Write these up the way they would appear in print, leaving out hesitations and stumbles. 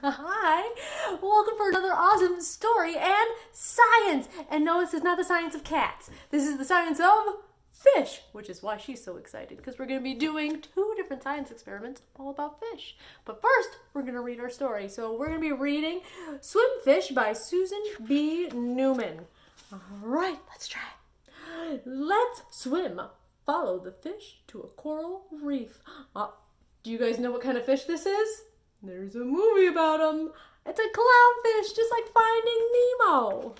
Hi, welcome for another awesome story and science. And no, this is not the science of cats. This is the science of fish, which is why she's so excited, because we're going to be doing 2 different science experiments all about fish. But first, we're going to read our story. So we're going to be reading Swim Fish by Susan B. Newman. All right, let's try. Let's swim. Follow the fish to a coral reef. Do you guys know what kind of fish this is? There's a movie about them. It's a clownfish, just like Finding Nemo.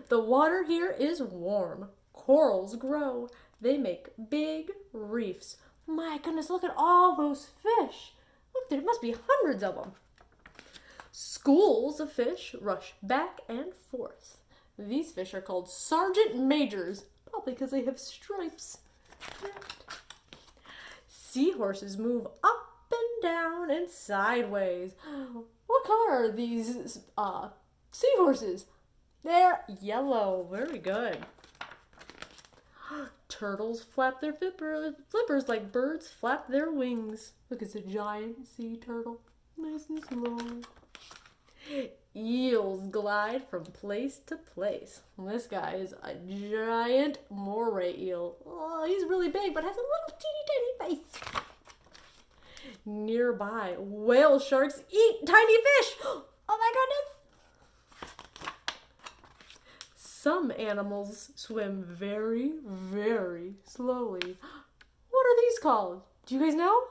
The water here is warm. Corals grow. They make big reefs. My goodness, look at all those fish. Look, there must be hundreds of them. Schools of fish rush back and forth. These fish are called sergeant majors, probably because they have stripes. Seahorses move up and down and sideways. What color are these seahorses? They're yellow. Very good. Turtles flap their flippers like birds flap their wings. Look, it's a giant sea turtle. Nice and slow. Eels glide from place to place. This guy is a giant moray eel. Oh, he's really big, but has a little teeny tiny face. Nearby, whale sharks eat tiny fish. Oh my goodness. Some animals swim very, very slowly. What are these called? Do you guys know?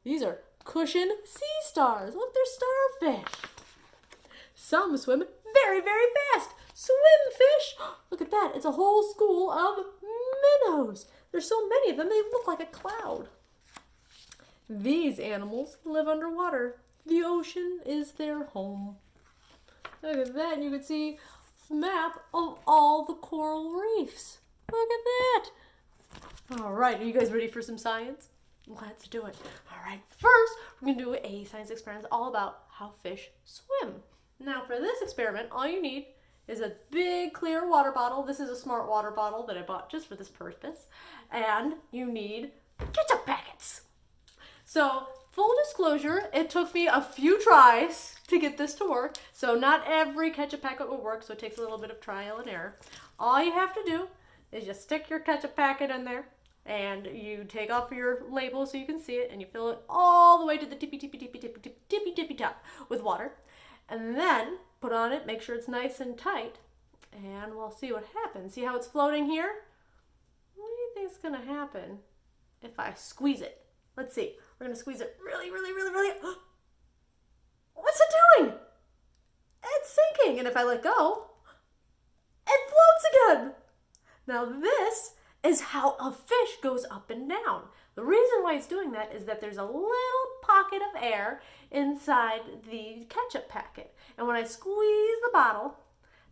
These are cushion sea stars. Look, they're starfish. Some swim very, very fast. Swim fish. Look at that. It's a whole school of minnows. There's so many of them, they look like a cloud. These animals live underwater. The ocean is their home. Look at that. And you can see a map of all the coral reefs. Look at that. All right. Are you guys ready for some science? Let's do it. All right. First, we're going to do a science experiment all about how fish swim. Now, for this experiment, all you need is a big clear water bottle. This is a smart water bottle that I bought just for this purpose. And you need ketchup packets. So, full disclosure, it took me a few tries to get this to work. So not every ketchup packet will work, so it takes a little bit of trial and error. All you have to do is just stick your ketchup packet in there, and you take off your label so you can see it, and you fill it all the way to the tippy top with water. And then put on it, make sure it's nice and tight, and we'll see what happens. See how it's floating here? What do you think is going to happen if I squeeze it? Let's see. We're going to squeeze it really, really, really, really. What's it doing? It's sinking. And if I let go, it floats again. Now this is how a fish goes up and down. The reason why it's doing that is that there's a little pocket of air inside the ketchup packet. And when I squeeze the bottle,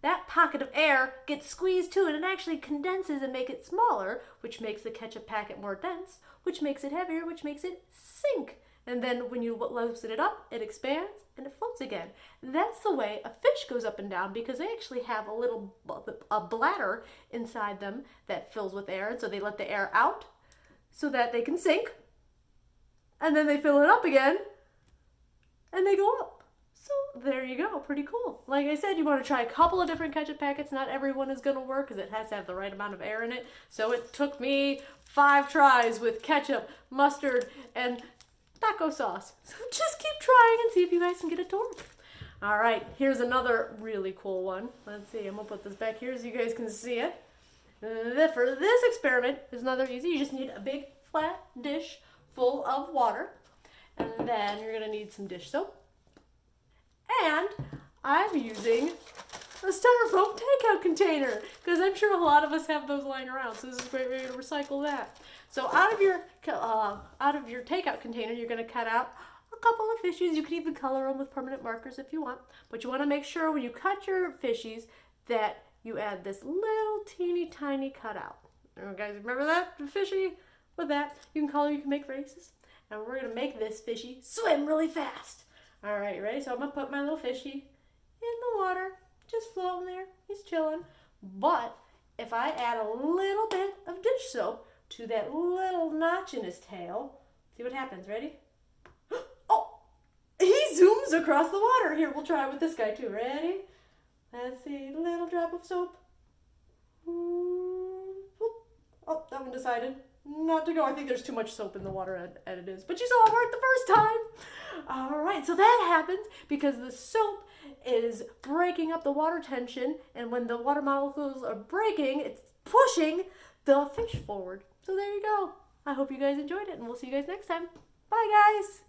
that pocket of air gets squeezed too, and it actually condenses and makes it smaller, which makes the ketchup packet more dense, which makes it heavier, which makes it sink. And then when you loosen it up, it expands and it floats again. That's the way a fish goes up and down, because they actually have a bladder inside them that fills with air, and so they let the air out so that they can sink, and then they fill it up again, and they go up. So there you go, pretty cool. Like I said, you want to try a couple of different ketchup packets. Not everyone is going to work because it has to have the right amount of air in it. So it took me 5 tries with ketchup, mustard, and taco sauce. So just keep trying and see if you guys can get it to work. All right, here's another really cool one. Let's see, I'm going to put this back here so you guys can see it. For this experiment, it's another easy. You just need a big flat dish full of water. And then you're going to need some dish soap. And I'm using a Styrofoam takeout container, because I'm sure a lot of us have those lying around. So this is a great way to recycle that. So out of your takeout container, you're going to cut out a couple of fishies. You can even color them with permanent markers if you want. But you want to make sure when you cut your fishies that you add this little teeny tiny cutout. Guys, remember that? The fishy with that. You can color, you can make races. And we're going to make this fishy swim really fast. All right, ready? So I'm going to put my little fishy in the water, just floating there. He's chilling. But if I add a little bit of dish soap to that little notch in his tail, see what happens. Ready? Oh, he zooms moves across the water. Here, we'll try it with this guy too. Ready? Let's see. Little drop of soap. Oh, that one decided not to go. I think there's too much soap in the water as it is. But you saw it work the first time. All right, so that happens because the soap is breaking up the water tension. And when the water molecules are breaking, it's pushing the fish forward. So there you go. I hope you guys enjoyed it, and we'll see you guys next time. Bye, guys.